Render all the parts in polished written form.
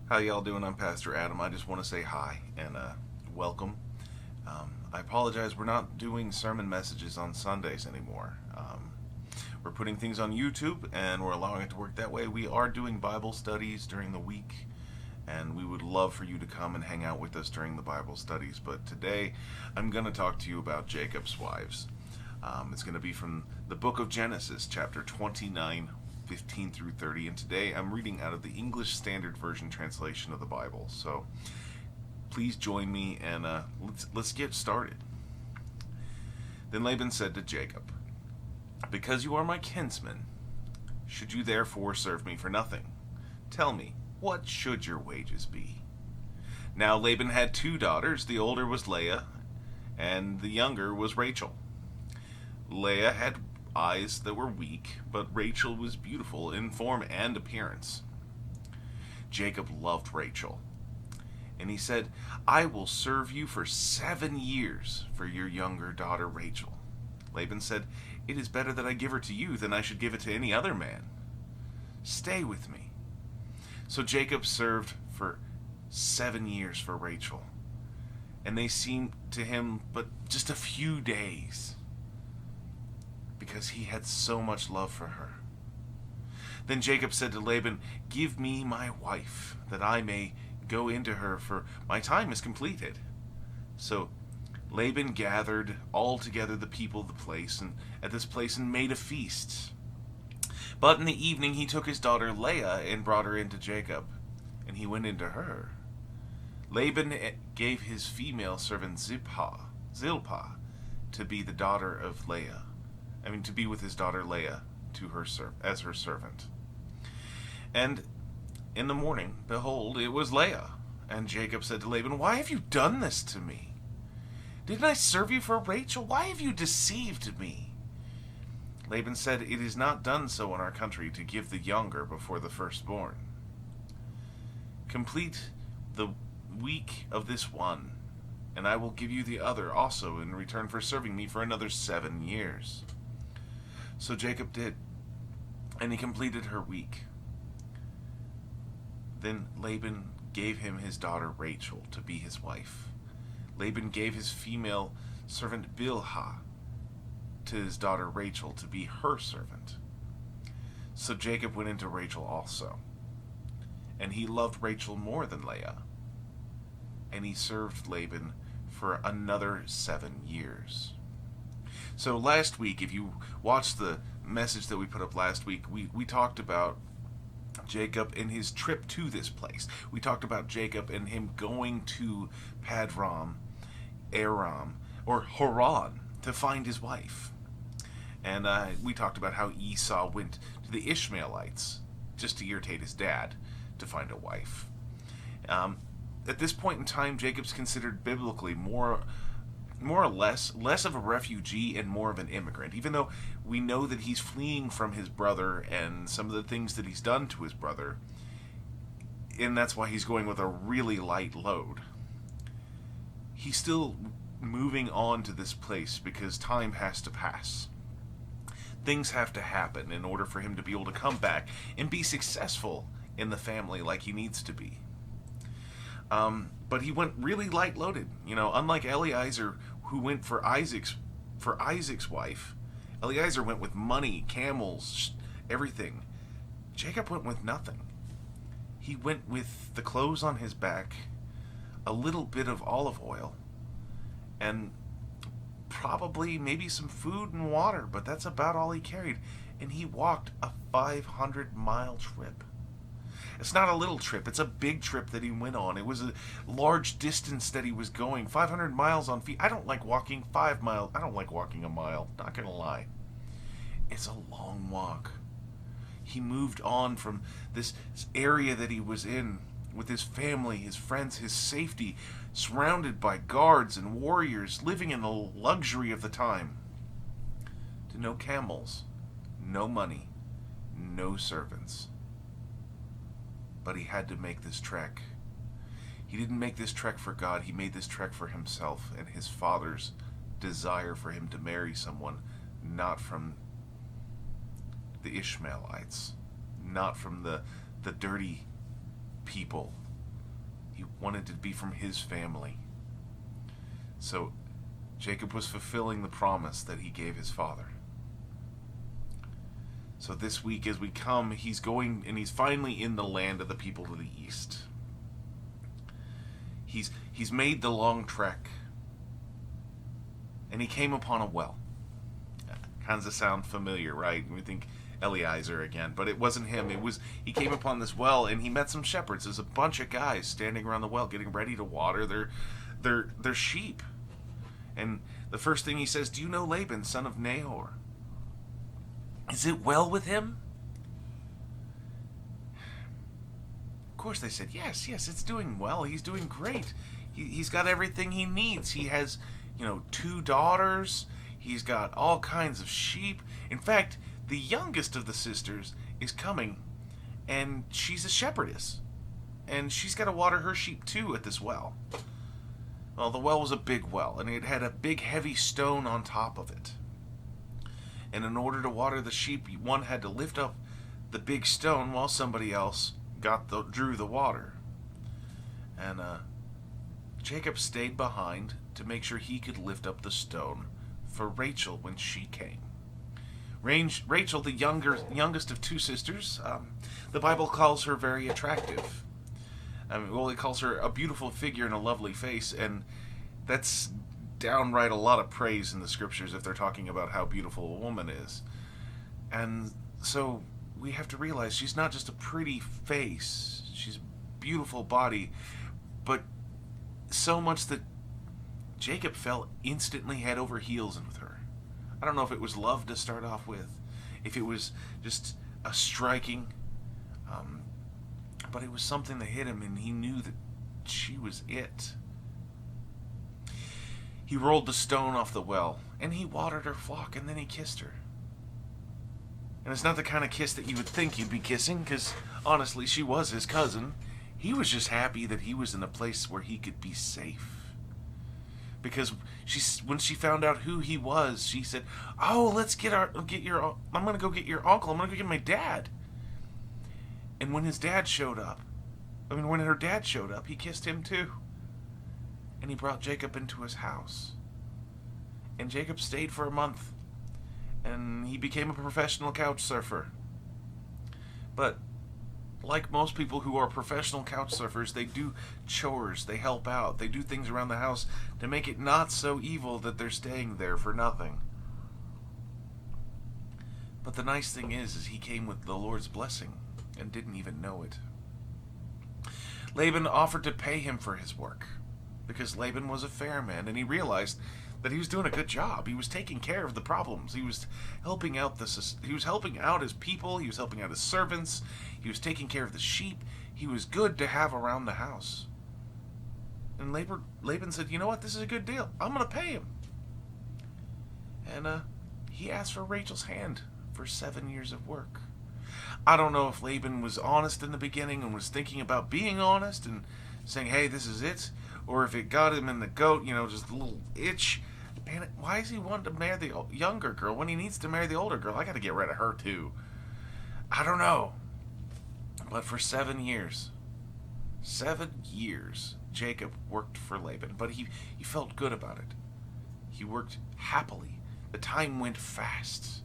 How y'all doing? I'm Pastor Adam. I just want to say hi and welcome. I apologize, we're not doing sermon messages on Sundays anymore. We're putting things on YouTube and we're allowing it to work that way. We are doing Bible studies during the week, and we would love for you to come and hang out with us during the Bible studies. But today, I'm going to talk to you about Jacob's wives. It's going to be from the book of Genesis, chapter 29, 15 through 30. And today I'm reading out of the English Standard Version translation of the Bible. So please join me and let's get started. Then Laban said to Jacob, "Because you are my kinsman, should you therefore serve me for nothing? Tell me, what should your wages be?" Now Laban had two daughters. The older was Leah, and the younger was Rachel. Leah had eyes that were weak, but Rachel was beautiful in form and appearance. Jacob loved Rachel, and he said, "I will serve you for 7 years for your younger daughter Rachel." Laban said, "It is better that I give her to you than I should give it to any other man. Stay with me." So Jacob served for 7 years for Rachel, and they seemed to him but just a few days, because he had so much love for her. Then Jacob said to Laban, "Give me my wife, that I may go into her, for my time is completed." So Laban gathered all together the people of the place and at this place and made a feast. But in the evening he took his daughter Leah and brought her into Jacob, and he went into her. Laban gave his female servant Zilpah, to be the daughter of Leah. To be with his daughter Leah as her servant. And in the morning, behold, it was Leah. And Jacob said to Laban, "Why have you done this to me? Didn't I serve you for Rachel? Why have you deceived me?" Laban said, "It is not done so in our country to give the younger before the firstborn. Complete the week of this one, and I will give you the other also in return for serving me for another 7 years." So Jacob did, and he completed her week. Then Laban gave him his daughter Rachel to be his wife. Laban gave his female servant Bilhah to his daughter Rachel to be her servant. So Jacob went into Rachel also, and he loved Rachel more than Leah, and he served Laban for another 7 years. So last week, if you watched the message that we put up last week, we talked about Jacob and his trip to this place. We talked about Jacob and him going to Padram, Aram, or Haran to find his wife. And we talked about how Esau went to the Ishmaelites just to irritate his dad to find a wife. At this point in time, Jacob's considered biblically more or less of a refugee and more of an immigrant, even though we know that he's fleeing from his brother and some of the things that he's done to his brother, and that's why he's going with a really light load. He's still moving on to this place because time has to pass. Things have to happen in order for him to be able to come back and be successful in the family like he needs to be. But he went really light-loaded. Unlike Eliezer, who went for Isaac's wife. Eliezer went with money, camels, everything. Jacob went with nothing. He went with the clothes on his back, a little bit of olive oil, and probably maybe some food and water, but that's about all he carried. And he walked a 500-mile trip. It's not a little trip. It's a big trip that he went on. It was a large distance that he was going. 500 miles on feet. I don't like walking 5 miles. I don't like walking a mile. Not going to lie. It's a long walk. He moved on from this area that he was in with his family, his friends, his safety, surrounded by guards and warriors, living in the luxury of the time, to no camels, no money, no servants. But he had to make this trek. He didn't make this trek for God. He made this trek for himself and his father's desire for him to marry someone not from the Ishmaelites, not from the dirty people He wanted to be from his family. So Jacob was fulfilling the promise that he gave his father. So this week as we come, he's going and he's finally in the land of the people to the east. He's made the long trek. And he came upon a well. Kinds of sound familiar, right? We think Eliezer again, but it wasn't him. He came upon this well and he met some shepherds. There's a bunch of guys standing around the well getting ready to water their sheep. And the first thing he says, "Do you know Laban, son of Nahor? Is it well with him?" Of course they said, yes, it's doing well. He's doing great. He's got everything he needs. He has, 2 daughters. He's got all kinds of sheep. In fact, the youngest of the sisters is coming, and she's a shepherdess. And she's got to water her sheep too at this well. Well, the well was a big well, and it had a big heavy stone on top of it. And in order to water the sheep, one had to lift up the big stone while somebody else drew the water. And Jacob stayed behind to make sure he could lift up the stone for Rachel when she came. Rachel, the youngest of 2 sisters, the Bible calls her very attractive. It calls her a beautiful figure and a lovely face, and that's downright a lot of praise in the scriptures if they're talking about how beautiful a woman is. And so we have to realize she's not just a pretty face, she's a beautiful body, but so much that Jacob fell instantly head over heels with her. I don't know if it was love to start off with, if it was just a striking, but it was something that hit him, and he knew that she was it. He rolled the stone off the well, and he watered her flock, and then he kissed her. And it's not the kind of kiss that you would think you'd be kissing, because honestly, she was his cousin. He was just happy that he was in a place where he could be safe. Because when she found out who he was, she said, "Oh, I'm going to go get your uncle. I'm going to go get my dad." And when her dad showed up, he kissed him too. And he brought Jacob into his house. And Jacob stayed for a month. And he became a professional couch surfer. But like most people who are professional couch surfers, they do chores, they help out, they do things around the house to make it not so evil that they're staying there for nothing. But the nice thing is he came with the Lord's blessing and didn't even know it. Laban offered to pay him for his work, because Laban was a fair man, and he realized that he was doing a good job. He was taking care of the problems. He was helping out his people. He was helping out his servants. He was taking care of the sheep. He was good to have around the house. And Laban said, "You know what? This is a good deal. I'm going to pay him." And he asked for Rachel's hand for 7 years of work. I don't know if Laban was honest in the beginning and was thinking about being honest and saying, "Hey, this is it," or if it got him in the goat, just a little itch. Man, why is he wanting to marry the younger girl when he needs to marry the older girl? I got to get rid of her too. I don't know. But for 7 years, Jacob worked for Laban, but he felt good about it. He worked happily. The time went fast.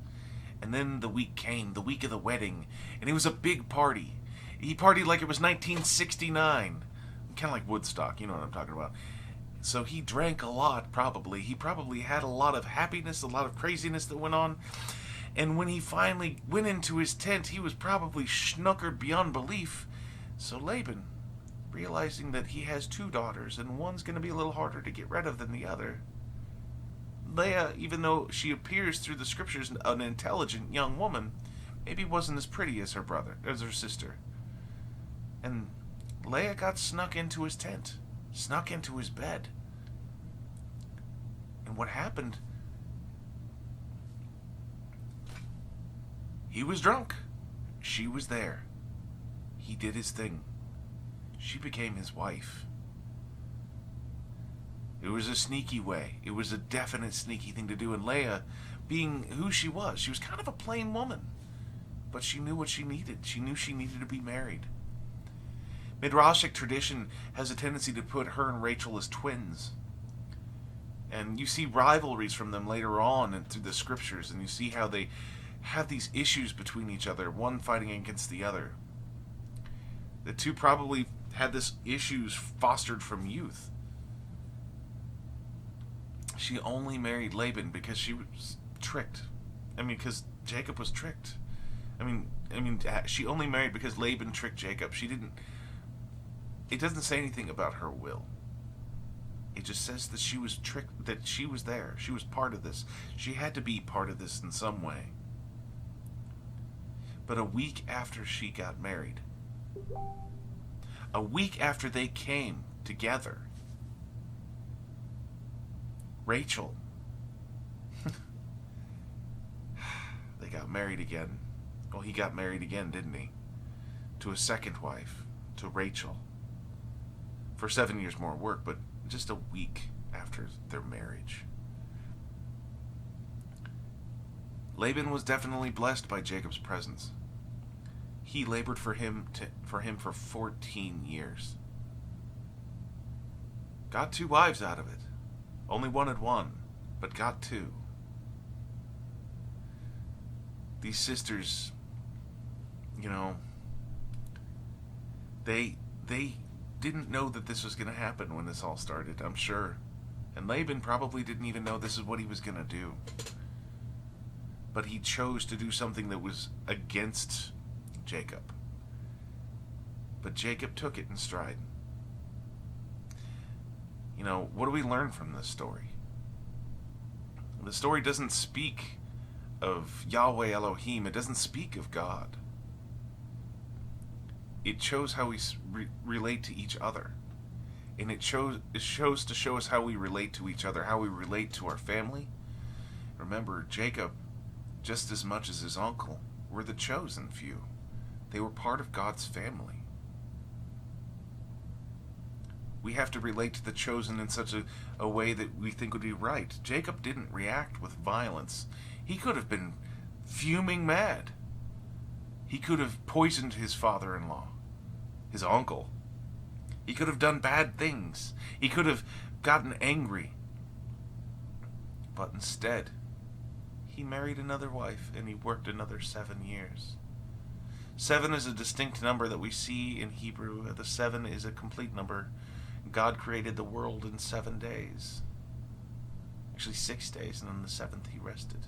And then the week came, the week of the wedding, and it was a big party. He partied like it was 1969. Kind of like Woodstock, you know what I'm talking about. So he drank a lot, probably. He probably had a lot of happiness, a lot of craziness that went on. And when he finally went into his tent, he was probably snookered beyond belief. So Laban, realizing that he has 2 daughters, and one's going to be a little harder to get rid of than the other, Leah, even though she appears through the scriptures an intelligent young woman, maybe wasn't as pretty as her sister. And Leah got snuck into his tent, snuck into his bed. And what happened? He was drunk. She was there. He did his thing. She became his wife. It was a sneaky way. It was a definite sneaky thing to do. And Leah, being who she was kind of a plain woman. But she knew what she needed. She knew she needed to be married. Midrashic tradition has a tendency to put her and Rachel as twins. And you see rivalries from them later on and through the scriptures, and you see how they have these issues between each other, one fighting against the other. The two probably had this issues fostered from youth. She only married Laban because she was tricked. Because Jacob was tricked. She only married because Laban tricked Jacob. She didn't. It doesn't say anything about her will. It just says that she was tricked, that she was there. She was part of this. She had to be part of this in some way. But a week after she got married, a week after they came together, Rachel, they got married again. Well, he got married again, didn't he? To a second wife, to Rachel. For 7 years more work, but just a week after their marriage. Laban was definitely blessed by Jacob's presence. He labored for him for 14 years. Got 2 wives out of it. Only wanted 1, but got 2. These sisters, they didn't know that this was going to happen when this all started, I'm sure. And Laban probably didn't even know this is what he was going to do. But he chose to do something that was against Jacob. But Jacob took it in stride. What do we learn from this story? The story doesn't speak of Yahweh Elohim. It doesn't speak of God. It shows how we relate to each other. And it shows to show us how we relate to each other, how we relate to our family. Remember, Jacob, just as much as his uncle, were the chosen few. They were part of God's family. We have to relate to the chosen in such a way that we think would be right. Jacob didn't react with violence. He could have been fuming mad. He could have poisoned his father-in-law, his uncle. He could have done bad things. He could have gotten angry. But instead, he married another wife and he worked another 7 years. 7 is a distinct number that we see in Hebrew. The 7 is a complete number. God created the world in 7 days. Actually 6 days, and on the 7th he rested.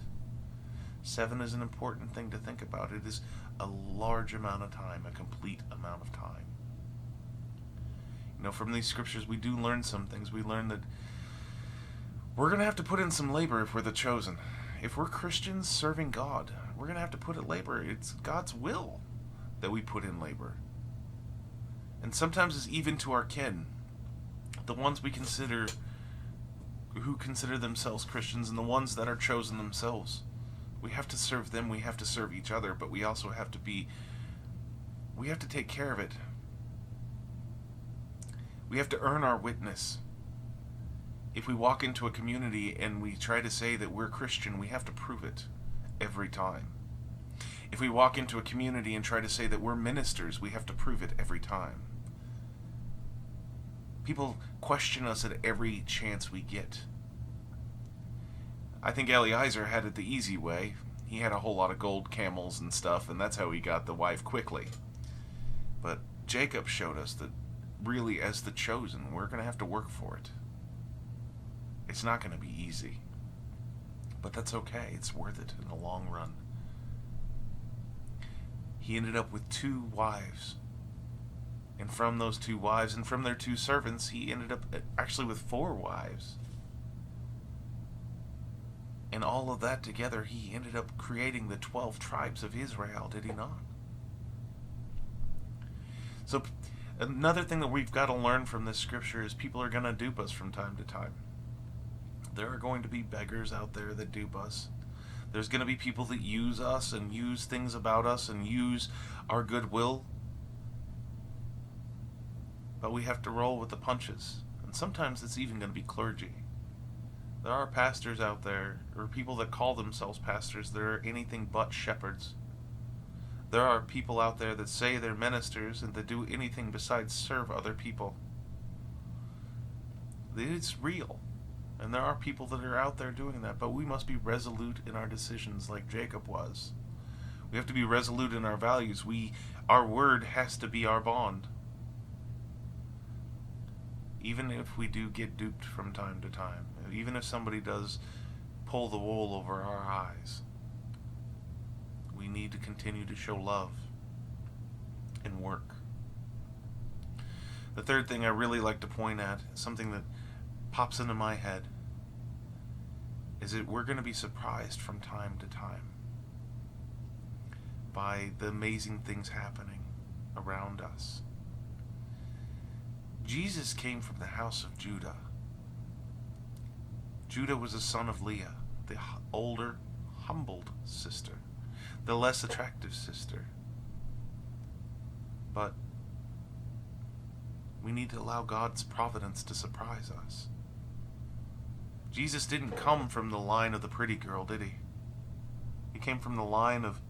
7 is an important thing to think about. It is a large amount of time, a complete amount of time. From these scriptures we do learn some things. We learn that we're going to have to put in some labor if we're the chosen. If we're Christians serving God, we're going to have to put in labor. It's God's will that we put in labor. And sometimes it's even to our kin. The ones we consider, who consider themselves Christians, and the ones that are chosen themselves. We have to serve them, we have to serve each other, but we also have to take care of it. We have to earn our witness. If we walk into a community and we try to say that we're Christian, we have to prove it every time. If we walk into a community and try to say that we're ministers, we have to prove it every time. People question us at every chance we get. I think Eliezer had it the easy way. He had a whole lot of gold camels and stuff, and that's how he got the wife quickly. But Jacob showed us that really, as the chosen, we're going to have to work for it. It's not going to be easy. But that's okay. It's worth it in the long run. He ended up with 2 wives. And from those 2 wives and from their 2 servants, he ended up actually with 4 wives. And all of that together, he ended up creating the 12 tribes of Israel, did he not? So another thing that we've got to learn from this scripture is people are going to dupe us from time to time. There are going to be beggars out there that dupe us. There's going to be people that use us and use things about us and use our goodwill. But we have to roll with the punches. And sometimes it's even going to be clergy. There are pastors out there, or people that call themselves pastors, that are anything but shepherds. There are people out there that say they're ministers and that do anything besides serve other people. It's real. And there are people that are out there doing that, but we must be resolute in our decisions like Jacob was. We have to be resolute in our values. Our word has to be our bond. Even if we do get duped from time to time, even if somebody does pull the wool over our eyes, we need to continue to show love and work. The third thing I really like to point at, something that pops into my head, is that we're going to be surprised from time to time by the amazing things happening around us. Jesus came from the house of Judah. Judah was a son of Leah, the older, humbled sister, the less attractive sister. But we need to allow God's providence to surprise us. Jesus didn't come from the line of the pretty girl, did he? He came from the line of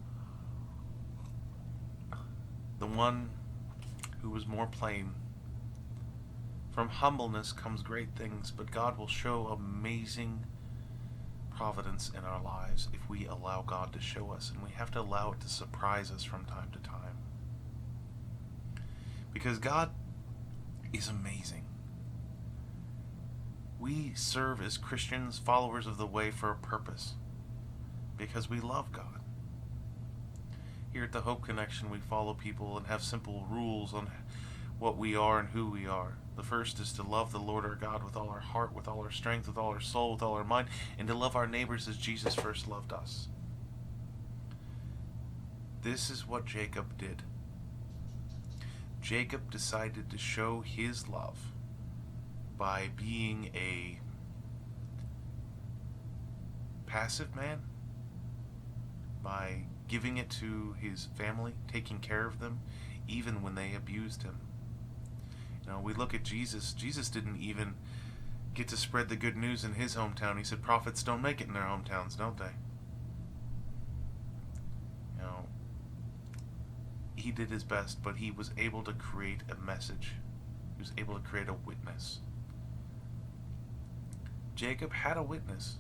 the one who was more plain. From humbleness comes great things, but God will show amazing providence in our lives if we allow God to show us, and we have to allow it to surprise us from time to time. Because God is amazing. We serve as Christians, followers of the way, for a purpose, because we love God. Here at the Hope Connection, we follow people and have simple rules on what we are and who we are. The first is to love the Lord our God with all our heart, with all our strength, with all our soul, with all our mind, and to love our neighbors as Jesus first loved us. This is what Jacob did. Jacob decided to show his love by being a passive man, by giving it to his family, taking care of them, even when they abused him. You know, we look at Jesus. Jesus didn't even get to spread the good news in his hometown. He said prophets don't make it in their hometowns, don't they? You know, he did his best, but he was able to create a message. He was able to create a witness. Jacob had a witness,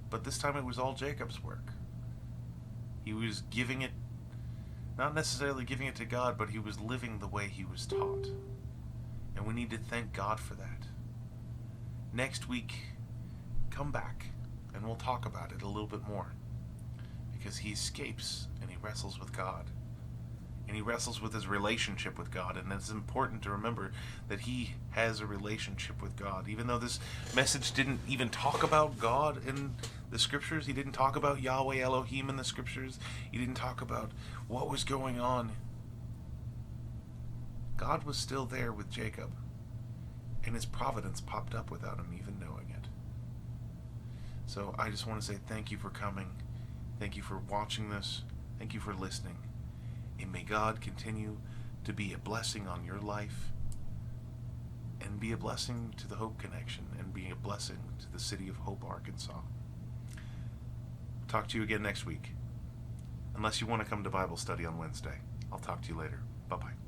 but this time it was all Jacob's work. He was giving it, not necessarily giving it to God, but he was living the way he was taught. And we need to thank God for that. Next week, come back and we'll talk about it a little bit more. Because he escapes and he wrestles with God. And he wrestles with his relationship with God. And it's important to remember that he has a relationship with God. Even though this message didn't even talk about God in the scriptures, he didn't talk about Yahweh Elohim in the scriptures, he didn't talk about what was going on. God was still there with Jacob, and his providence popped up without him even knowing it. So I just want to say thank you for coming. Thank you for watching this. Thank you for listening. And may God continue to be a blessing on your life, and be a blessing to the Hope Connection, and be a blessing to the city of Hope, Arkansas. Talk to you again next week. Unless you want to come to Bible study on Wednesday. I'll talk to you later. Bye-bye.